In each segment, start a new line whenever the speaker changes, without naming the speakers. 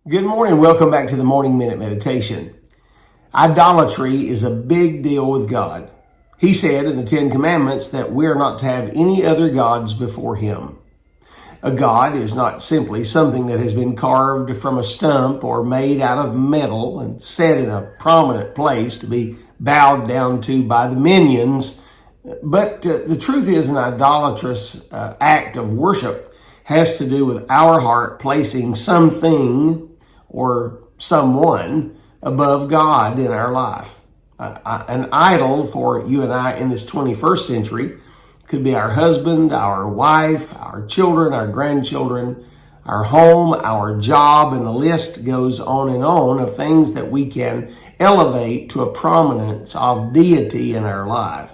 Good morning. Welcome back to the Morning Minute Meditation. Idolatry is a big deal with God. He said in the Ten Commandments that we're not to have any other gods before Him. A god is not simply something that has been carved from a stump or made out of metal and set in a prominent place to be bowed down to by the minions. But the truth is, an idolatrous act of worship has to do with our heart placing something or someone above God in our life. An idol for you and I in this 21st century could be our husband, our wife, our children, our grandchildren, our home, our job, and the list goes on and on of things that we can elevate to a prominence of deity in our life.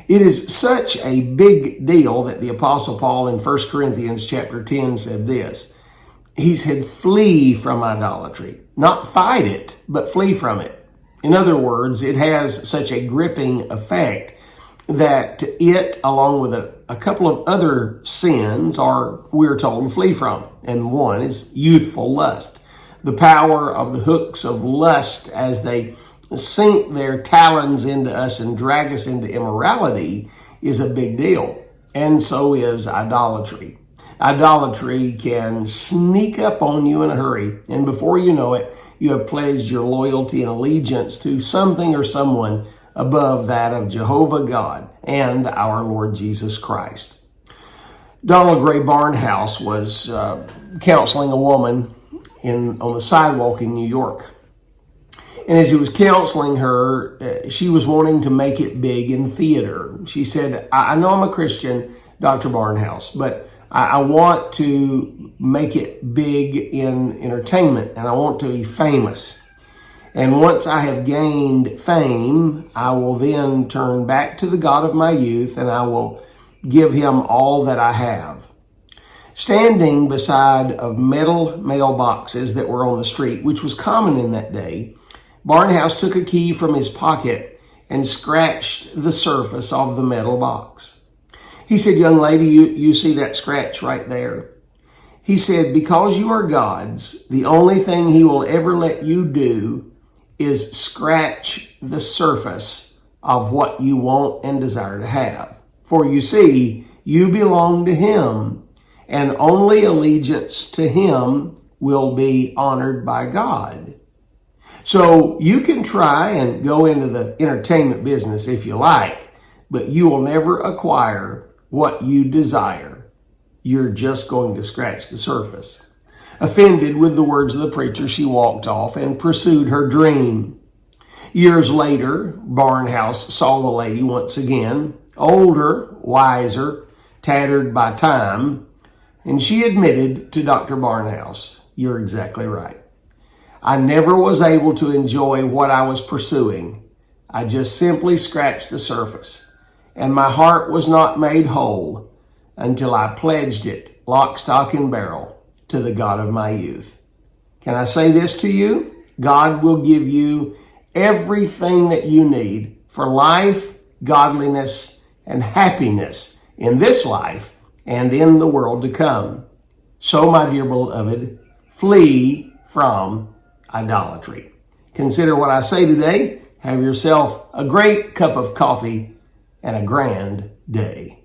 It is such a big deal that the Apostle Paul in 1 Corinthians chapter 10 said this. He said, flee from idolatry. Not fight it, but flee from it. In other words, it has such a gripping effect that it, along with a couple of other sins, we're told to flee from. And one is youthful lust. The power of the hooks of lust as they sink their talons into us and drag us into immorality is a big deal. And so is idolatry. Idolatry can sneak up on you in a hurry, and before you know it, you have pledged your loyalty and allegiance to something or someone above that of Jehovah God and our Lord Jesus Christ. Donald Gray Barnhouse was counseling a woman on the sidewalk in New York. And as he was counseling her, she was wanting to make it big in theater. She said, I know I'm a Christian, Dr. Barnhouse, but I want to make it big in entertainment, and I want to be famous. And once I have gained fame, I will then turn back to the God of my youth, and I will give Him all that I have. Standing beside of metal mailboxes that were on the street, which was common in that day, Barnhouse took a key from his pocket and scratched the surface of the metal box. He said, young lady, you see that scratch right there? He said, because you are God's, the only thing He will ever let you do is scratch the surface of what you want and desire to have. For you see, you belong to Him, and only allegiance to Him will be honored by God. So you can try and go into the entertainment business if you like, but you will never acquire what you desire. You're just going to scratch the surface. Offended with the words of the preacher, she walked off and pursued her dream. Years later, Barnhouse saw the lady once again, older, wiser, tattered by time, and she admitted to Dr. Barnhouse, you're exactly right. I never was able to enjoy what I was pursuing. I just simply scratched the surface. And my heart was not made whole until I pledged it, lock, stock, and barrel, to the God of my youth. Can I say this to you? God will give you everything that you need for life, godliness, and happiness in this life and in the world to come. So, my dear beloved, flee from idolatry. Consider what I say today. Have yourself a great cup of coffee and a grand day.